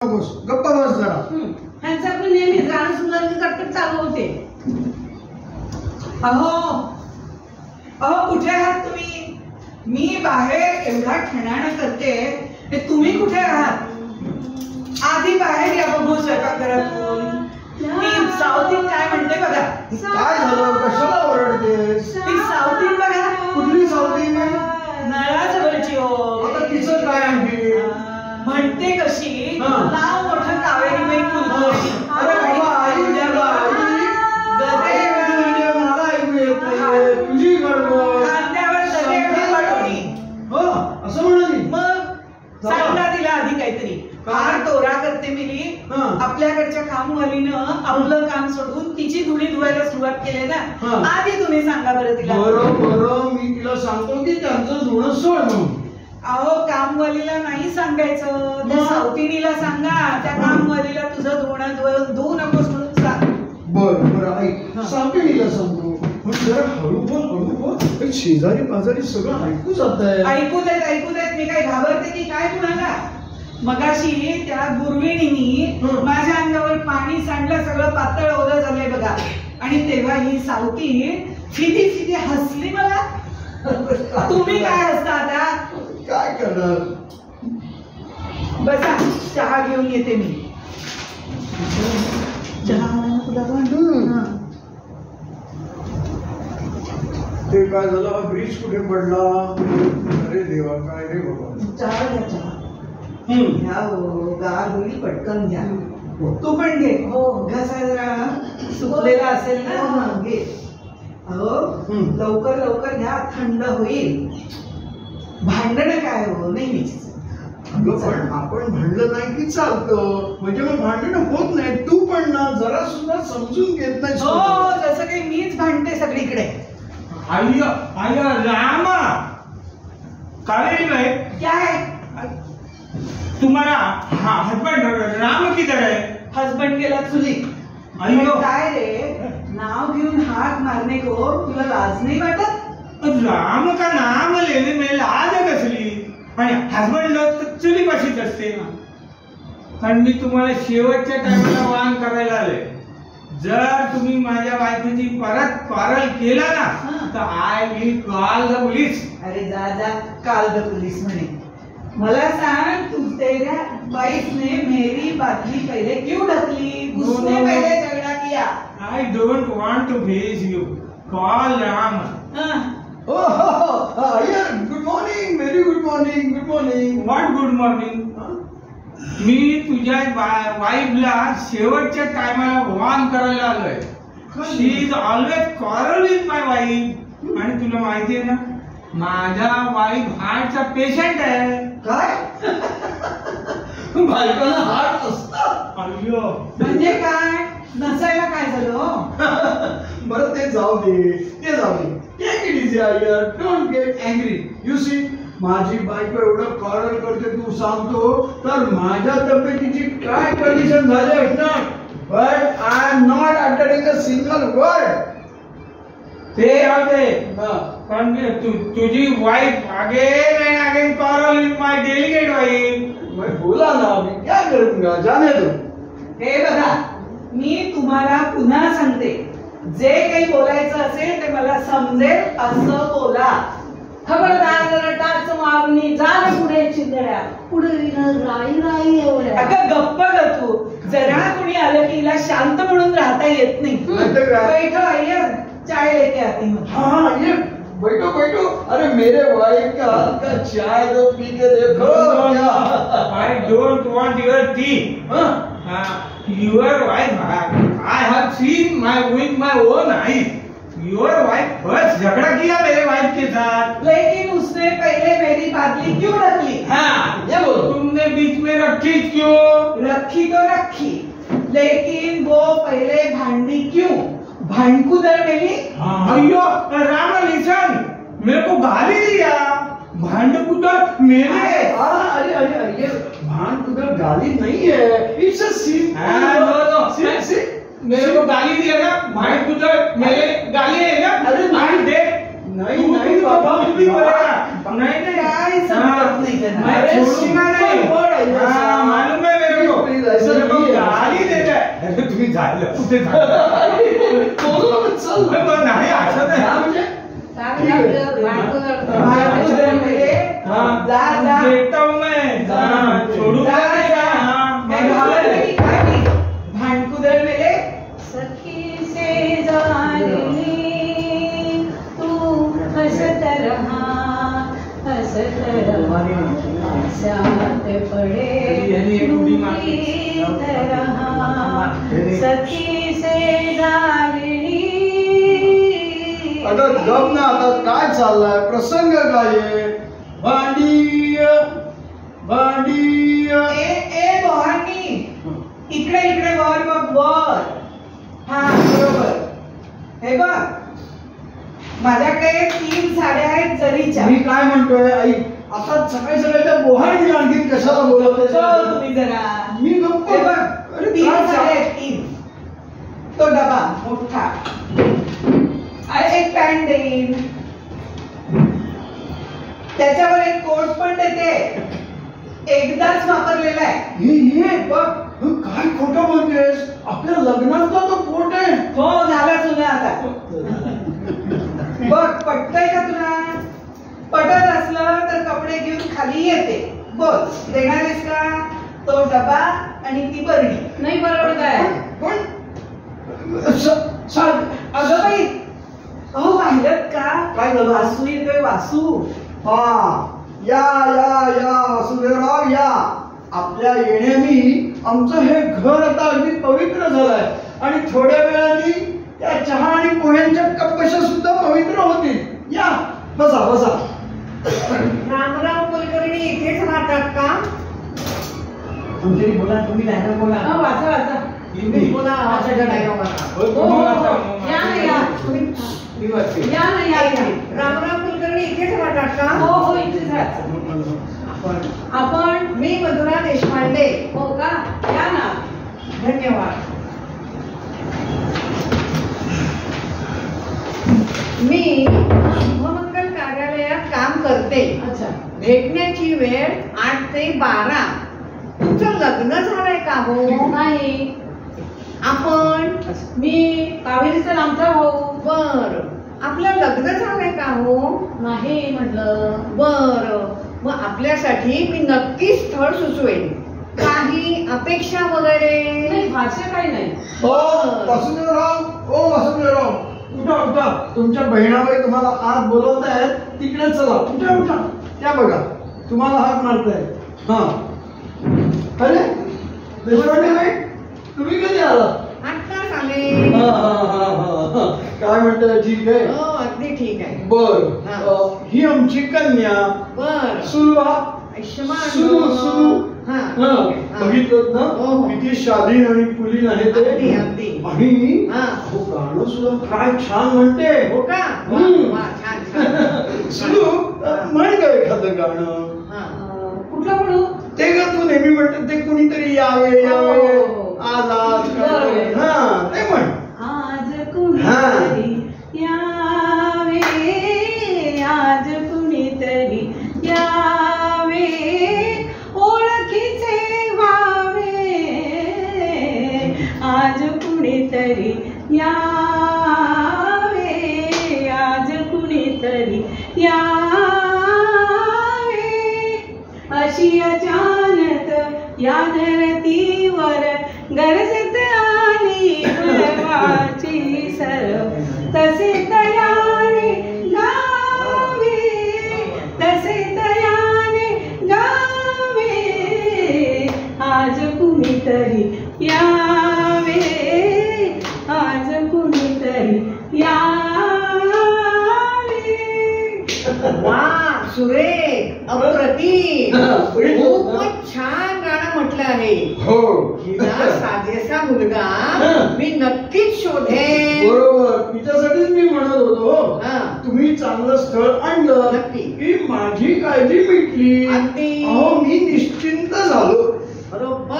गप्पा बस जरा. ह्यांचा पण नेहमी गाणं सुंदर कटकट चालू होते. अहो अहो कुठे आहात तुम्ही? मी बाहेर एवढा ठणाणं करते, तुम्ही कुठे आहात? आधी बाहेर या बघू स्वयंपाक घरातून. मी साऊथीन काय म्हणते बघा. काय झालं? कशाला ओरडतेस? ती साऊथीन बघा. कुठली साऊथीन? नळाजवळची हो. आता तिचं काय आणखी? म्हणते कशी नाव मोठं कावेरी बाई कुलकर्णी. अरे बाबा आई मला ऐकू येत नाही. तुझी गडबड. खांद्यावर सगळे वाढवणी. हो असं म्हणाली. मग सांगा तिला आधी काहीतरी. फार तोरा करते मिली. आपल्याकडच्या कामवालीनं आपलं काम सोडून तिची धुणी धुवायला सुरुवात केली ना. आधी तुम्ही सांगा बरं तिला. बरं मी तिला सांगतो की त्यांचं धुणं सोड म्हणून. अहो कामवालीला नाही सांगायचं, त्या सावतीनीला सांगा. त्या कामवालीला तुझं धुणं धुवू नकोस म्हणून सांग. बरं ऐक, सावतीनीला सांगतो. पण जरा हळू बोल. शेजारी पाजारी सगळं ऐकू जात आहे. ऐकू देत. मी काय घाबरते की काय कुणाला? मगाशी त्या गुरविणीनी माझ्या अंगावर पाणी सांडलं, सगळं पातळ ओलं झालंय बघा. आणि तेव्हा ही सावती फिदी हसली मला. तुम्ही काय हसता आता? काय करणार? बसा चहा घेऊन येते मी. ते काय झालं? ब्रिज कुठे पडला? अरे देवा काय रे बाबा. चहा घ्या. चहा घ्या हो, गार होईल, पटकन घ्या. तू पण घे. हो घसा जरा सुकलेला असेल ना. घे. अहो लवकर घ्या, थंड होईल. भांडण काय हो नेहमीच. पण आपण भांडलं नाही की चालतं. म्हणजे मग भांडण होत नाही. तू पण ना जरा सुद्धा समजून घेत नाही. हो जसं काही मीच भांडते सगळीकडे. रामा कावेरी भाई क्या है? तुम्हारा हस्बैंड राम किधर है? हस्बैंड गेला चुलीत. काय रे नाव घेऊन हाक मारने को तुला लाज नाही वाटत? राम का नाम लेने में लाज कसली? आणि हस्बंड तर चुलीपाशीच असते ना. कारण मी तुम्हाला शेवटच्या टाइमला वाहन करायला आले. जर तुम्ही माझ्या बायकोची परत कॉल केला ना तर I will call the police. अरे जा कॉल द पुलिस म्हणे. मला सांग तू तेऱ्या वाइफ ने मेरी बातली पहले क्यों ढकली? उसने पहले झगड़ा किया. I don't want to face you. Call Ram. Good morning. Very good morning. What good morning? मी तुझ्या वाईफला शेवटच्या टायमाला वॉर्न करायला आलोय. She is always quarrel with my wife. आणि तुला माहिती आहे ना माझा वाईफ हार्टचा पेशंट आहे. काय? बायकोला हार्ट असतात? अय्यो म्हणजे काय? नसायला काय झालं? बरं ते जाऊ दे. Take it easy Iyer. Don't get angry. You see माझी बायको एवढं कॉरल करते तू सांगतो तर माझ्या तब्येतीची काय कंडिशन झाली असणार. But I am not uttering a single word. ते राहते पण तुझी wife again quarrel with my delegate wife. बोला ना. मी काय करूंगा जाने दो. हे बघा मी तुम्हाला पुन्हा सांगते, जे काही बोलायचं असेल ते मला समजेल असं बोला. खबरदार जरा टाच मारणी. जा ना पुढे चिंधड्या. पुढे राई एवढ्या. अगं गप्प ग तू. जरा कुणी आलं की हिला शांत म्हणून राहता येत नाही. बैठो अय्यर चाय लेके आती हूँ. हाँ ये बैठो. अरे मेरे वाइफ का हाथ का चाय दो पी के देखो. I don't want your tea. Your wife I have seen with my own eyes. Your wife बस झगड़ा किया मेरे वाइफ के साथ. लेकिन उसने पहले मेरी बातली क्यों रखी? हाँ ये बोलो तुमने बीच में रखी क्यों? रखी तो रखी, लेकिन वो पहले भांडी क्यों? भांडकुदर मेली. अयो रामा लिसन मेरे को गाली दिया. भांडकुदर मेले. अरे भांडकुदर गाली नहीं है. It's a scene. मेरे को गाली दिया ना. भांडकुदर मेरे गाली है ना. अरे नहीं बाबा. नहीं काय समजत नाही. मैं छोड़ूंगा नहीं. मालूम है मेरे को. झालं कुठे झालं चल नाही असं नाही म्हणजे देता हूं मैं छोडू भांडकुदळ मेले सखी से जानी तू हसत रहा साथ पड़े डूबीत रहा सखी से जानी. अगं गप ना, आता काय चाललाय, प्रसंग काय आहे? भांडी भांडी ए बोहांनी इकडे इकडे वर बघ वर. हा बरोबर. हे बघ माझ्याकडे 3 साड्या आहेत जरीच्या. मी काय म्हणतोय आई, आता सकाळी सकाळी त्या बोहाडी आणखी कशाला बोलवते तुम्ही जरा मी गप्प. हे बघ अरे 3 काय साड्या चाल- आहेत 3. तो डबा मोठा आणि एक पॅन्ट देईन, त्याच्यावर एक कोट पण देते, एकदाच वापरलेला आहे. हे बघ, काय खोटं बोलतेस, आपल्या लग्नातला तो कोट आहे. हो झाला तुला आता. बघ पटतंय का तुला? पटत असलं तर कपडे घेऊन खाली येते. बोल देणार आहेस का? तो डबा आणि ती बरणी. नाही परवडत आहे. पण अगं बाई, अहो पाहिलं का? काय झालं? वासू येतोय वासू. हा या या या वासुदेवराव या. आपल्या येण्याने आमचं हे घर आता अगदी पवित्र झालंय आणि थोड्या वेळाने त्या चहा आणि पोह्यांच्या कपशा सुद्धा पवित्र होतील. या बसा बसा. रामराव कुलकर्णी इथेच राहतात का? आमच्यानी बोला, तुम्ही डायरेक्ट बोला. हा, वाचा वाचा. हिंदी. बोला वाचायला नाही बाबा. हो, तुम्ही वाचा. या ना या. मी वाचते. या ना या या. रामराव कुलकर्णी इथेच राहतात का? हो हो इथेच राहायचं. आपण मी मधुरा देशपांडे. हो का? या ना. धन्यवाद. मी शुभमंगल कार्यालयात काम करते. अच्छा. भेटण्याची वेळ 8 ते 12. तुमचं लग्न झालंय का हो? नाही. आपण मी कावेरीचा लांबचा भाऊ. बर. आपलं लग्न झालंय का हो? नाही म्हटलं. बर. मग आपल्यासाठी मी नक्की स्थळ सुचवेन. काही अपेक्षा वगैरे? नाही भाषा काही नाही. हो वासुदेवराव, ओ वासुदेवराव, उठा उठा. तुमच्या बहिणाबाई तुम्हाला आत बोलवत आहेत, तिकडे चला. उठा उठा. त्या बघा तुम्हाला हात मारतायत. हा अरे देशपांडे बाई, तुम्ही कधी आला? आत्ताच आले. हा हा हा हा. काय म्हणताय, ठीक आहे? हो अगदी ठीक आहे. बर. हा. ही आमची कन्या बर. सुलभा. आयुष्यमान सुलू सुलू. हा. हा, हा. बघितलं ना हो, हो. किती शालीन आणि कुलीन आहे अगदी ते. अगदी. आणि हा. हो गाणं सुद्धा काय छान म्हणते. हो का? वा, हम्म. वा, छान छान. सुलू, म्हण काय एखादं गाणं. हा. कुठलं म्हणू? ते ग तू नेहमी म्हणते ते कुणीतरी यावे यावे हो. आज आज बरोबर. हा ते म्हण. आज कुणीतरी यावे, आज कुणीतरी यावे, ओळखीचे व्हावे, आज कुणीतरी यावे, आज कुणीतरी यावे, अशी अचानक या धरतीवर गरजत आली गुलाबाची सरव, तसे तयाने गावे, तसे तयाने गावे, आज कुणीतरी यावे, आज कुणीतरी यावे. वा, सुरेख, अप्रतिम. खूपच छान गाणं म्हटलं आहे. हो हिला साजेसा मुलगा मी नक्कीच शोधेन. बरोबर, तिच्यासाठीच मी म्हणत होतो. हा. तुम्ही चांगलं स्थळ आणलं नक्की. की माझी काळजी मिटली. अगदी. अहो मी निश्चिंत झालो. बरोबर.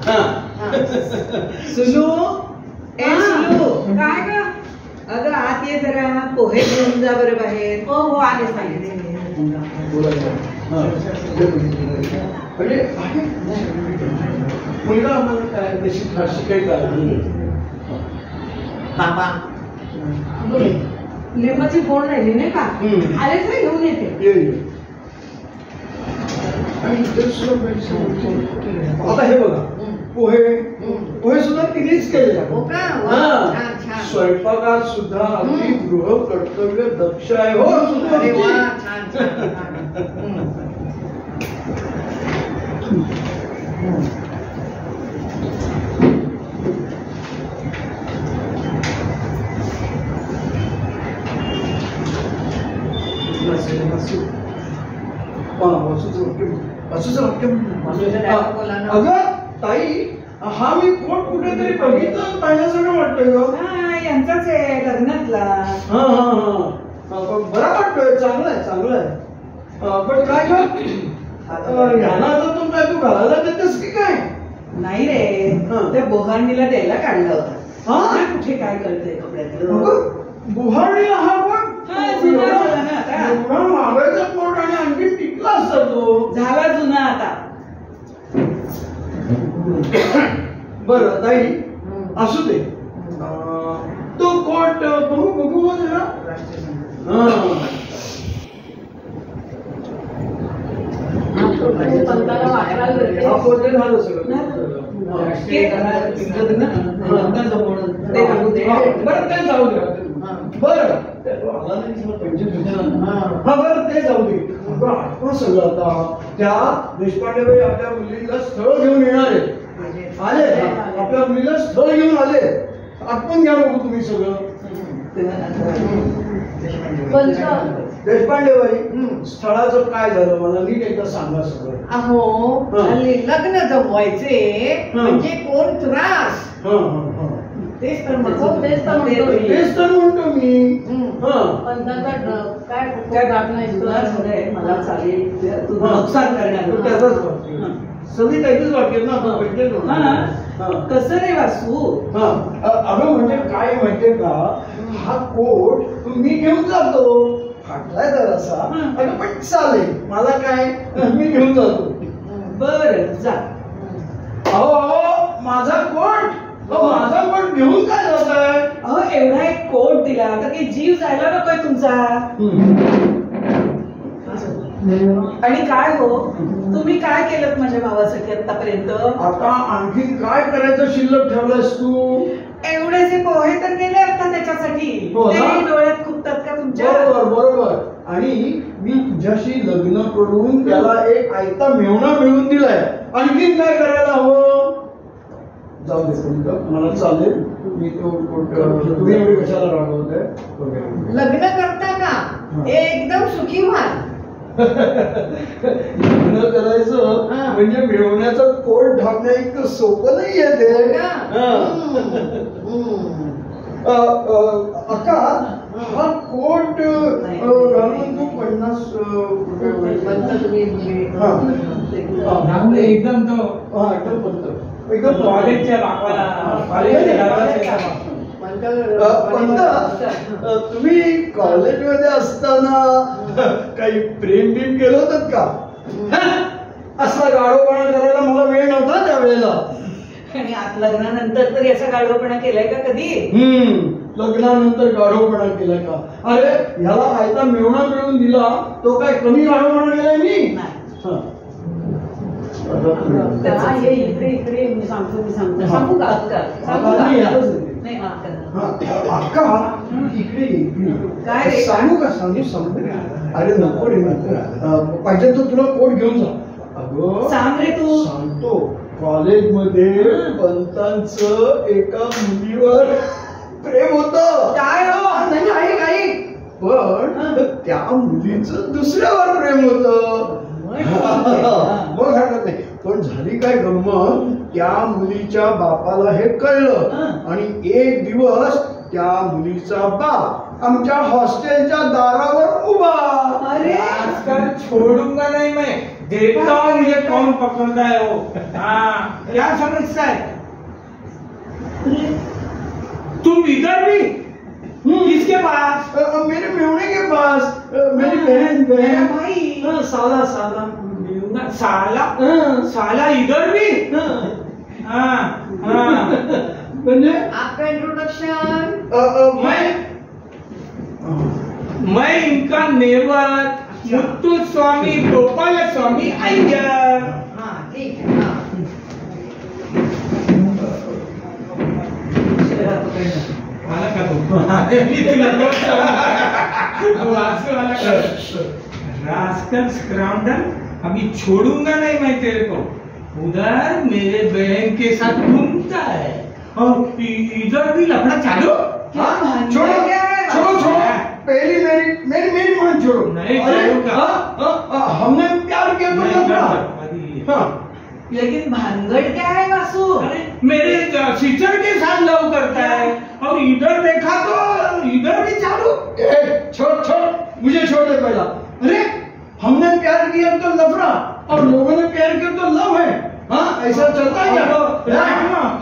हा. हा. सुलू, ए सुलू. काय ग? अगं आत ये जरा, पोहे घेऊन जा बरं बाहेर. हो हो आले सांगितले. बोलायचं. हा. म्हणजे आहे. मुलगा आम्हाला काय तशी फारशी काही काळजी नाही. बाबा लिंबाची फोड राहिली नाही का? आलेच नाही घेऊन येते. ये ये. आणि इथेच सुद्धा medicine. आता हे बघा पोहे पोहे सुद्धा तिनेच केले. हो का? वा, हा. छान, छान. स्वयंपाकात सुद्धा अगदी गृह कर्तव्य दक्ष आहे हो अरे वा, सुद्धा. छान, छान. अगं ताई हा मी कोट कुठेतरी बघितलं पाहिल्यासारखं वाटतोय ग. हा, यांचाच आहे लग्नातला. हा हा हा बरा वाटतोय. चांगला आहे चांगला आहे. पण काय ग ह्याला तर तू काय तू घालायला देतेस की काय? नाही रे, हा. त्या बोघांनीला द्यायला काढला होता. हा? काय कुठे काय करते कपड्यातलं? बुहारी हा पण हा, जुना झाला ना आता. एवढा मागायचा कोट आणि आणखी टिकला असता तो. झाला जुना आता. बरं ताई असू दे. तो कोट बघू बघू बघ जरा. हा. पंताला वापरायला देते. हा कोट झालं सगळं. केक लग्न नंतर जमवणं. ते टाकू दे. बरं ते जाऊ दे. बरं हा बरं ते जाऊ दे. अगं आठवण सगळं आता त्या देशपांडेबाई आपल्या मुलीला स्थळ घेऊन येणार आहे. आले आपल्या मुलीला स्थळ घेऊन आले. आठवण घ्या बघू तुम्ही सगळं. देशपांडेबाई स्थळाचं काय झालं मला नीट एकदा सांगा सगळं. अहो हल्ली लग्न जमवायचे म्हणजे कोण त्रास. तेच तर म्हणतो. तेच तर म्हणतो. तेच तर म्हणतो मी. काय बात नाही. तुला झालंय मला चालेल. तू नुकसान करणार. त्याचाच सगळी त्याचीच वाटेल ना. कसं रे वासू? अगं म्हणजे काय माहितीये का हा कोट मी घेऊन जातो. फाटलाय जरासा अगं पण चालेल मला काय मी घेऊन जातो. बर जा. अहो माझा कोट माझा कोट घेऊन काय जात आहे? अहो एवढा एक कोट दिला तर काही जीव जायला नकोय तुमचा. आणि काय हो तुम्ही काय केलं माझ्या भावासाठी आतापर्यंत? आता आणखी काय करायचं शिल्लक ठेवलंस तू? एवढेसे पोहे तर गेले आता त्याच्यासाठी. हो ना? ते डोळ्यात खुपतात का तुमच्या? बरोबर बरोबर. आणि मी तुझ्याशी लग्न करून त्याला एक आयता मेवणा मिळवून दिलाय. आणखी काय करायला हवं? जाऊ दे तुमचं मला चालेल. मी तो तुम्ही एवढी कशाला रागवताय? लग्न करता का एकदम सुखी व्हाल. लग्न करायचं म्हणजे मिळवण्याचं कोट ढाकण्या इतकं सोपं नाही आहे ते. अक्का हा कोट घालून तू 50 एकदम तो एकदम कॉलेजच्या तुम्ही कॉलेजमध्ये असताना काही प्रेम बिम केलं होतं का? असा गाढवपणा करायला मला वेळ नव्हता त्यावेळेला. आणि लग्नानंतर तर याचा गाढवपणा केलाय का कधी? लग्नानंतर गाढवपणा केलाय का? अरे ह्याला आयता मेवणा मिळून दिला तो काय कमी गाढवपणा केलाय मी? इकडे इकडे मी सांगतो सांगू का? अक्का इकडे काय रे? सांगू का? सांगू. अरे नको रे नको. पाहिजे तर तुला कोट घेऊन जा. अगं सांग रे तू. सांगतो. कॉलेजमध्ये पंतांचं एका मुलीवर प्रेम होतं. काय हो? नाही काही पण त्या मुलीचं दुसऱ्यावर प्रेम होतं. मग हरकत नाही. पण झाली काय गंमत त्या मुलीच्या बापाला हे कळलं आणि एक दिवस त्या मुलीचा बाप आमच्या हॉस्टेलच्या दारावर उभा. अरे आजकल छोडूंगा नहीं मैं, देखता हूँ मुझे कौन पकड़ता है वो. हाँ क्या समझता है तुम इधर भी? किसके पास? मेरे मेवणे के पास. मेरी बहन मेरा भाई. साला साला साला साला इधर भी? हाँ हाँ म्हणजे आपका इंट्रोडक्शन. मैं इनका नेवर मुत्तु स्वामी गोपाल स्वामी अय्यर. हा ठीक आहे. हा. आला का तो? मी तुला वासू आला का? रास्कल स्क्राउंडल, अभी छोड़ूंगा नहीं मैं तेरे को. उधर मेरे बहन के साथ घूमता है और इधर भी लफड़ा चालू. हाँ, छोड़ो छोड़ो छोड़ो, पहली मेरी मेरी मेरी मान छोड़ो. नहीं अरे, छोड़ूंगा. हमने प्यार किया तो नहीं, लफड़ा. अभी. हाँ. लेकिन भानगड क्या है वासु? अरे, मेरे सिस्टर के साथ लव करता है और इधर देखा तो इधर भी चालू. छोड़ छोड़, मुझे छोड़ दे पहला. अरे हमने प्यार किया तो लफड़ा और लोगों ने प्यार किया तो लव है. हाँ, ऐसा चलता है क्या?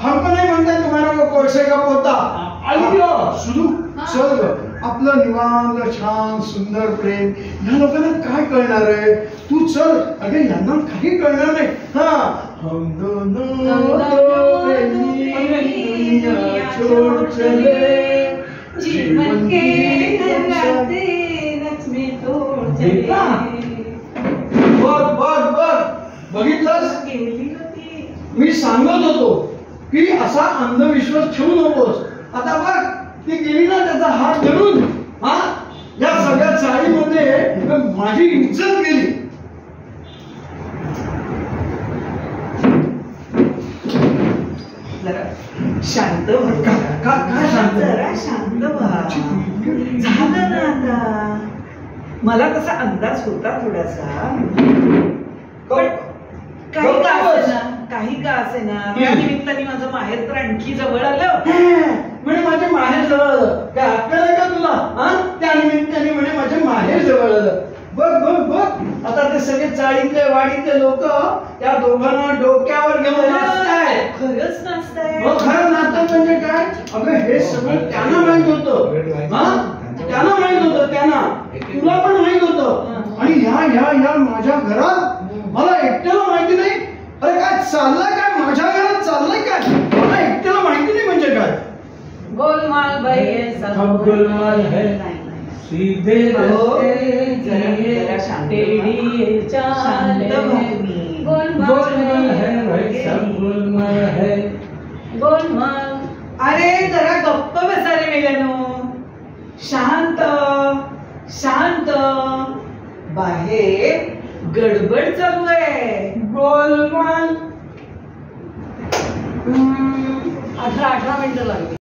हमको नहीं मानता तुम्हारा वो कोळसे का पोता. अय्यो सुधू, चल ग. आपलं निवांत छान सुंदर प्रेम या लोकांना काय कळणार आहे. तू चल. अगे यांना काही कळणार नाही. हा, हम दोनों तो प्रेमी दुनिया छोड़ चले, जीवन के रास्ते रचने तोड़ चले. बघ बघ बघ, बघितलंस? गेली होती. मी सांगत होतो की असा अंधविश्वास ठेवू नकोस. आता बघ, ती गेली ना त्याचा हात धरून. हा, या सगळ्या चाळीमध्ये माझी इज्जत गेली. जरा शांत व्हा. काय शांत? जरा शांत व्हा. झालं ना आता. मला तसा अंदाज होता थोडासा, पण काही का असेना, काही का असेना, या निमित्ताने माझं माहेर तर आणखी जवळ आलं. म्हणे माझे माहेर जवळ आलं. काय अक्कल आहे का तुला? हा, त्या निमित्ताने म्हणे माझे माहेर जवळ आलं. बघ बघ बघ, आता ते सगळे चाळीतले वाडीतले लोक त्या दोघांना डोक्यावर घेऊन नाचताय. खरंच नाचताय. खरं नातं म्हणजे काय? अगं हे सगळं त्यांना माहित होतं. हा, त्यांना माहित होतं. त्यांना, तुला पण माहित होतं. आणि ह्या माझ्या घरात मला एकट्याला माहिती नाही. अरे काय चाललंय काय माझ्या घरात? चाललंय काय मला एकट्याला माहिती नाही म्हणजे काय? गोलमाल बाई है, सब गोलमाल है. सीधे रास्ते जरा शांत गोलमाल है भाई, सब गोलमाल है. गोलमाल. अरे जरा गप्प बसा रे मेल्यानो. शांत शांत. बाहेर गडबड चालू आहे. गोलमाल. 18 मिनिटं लागली.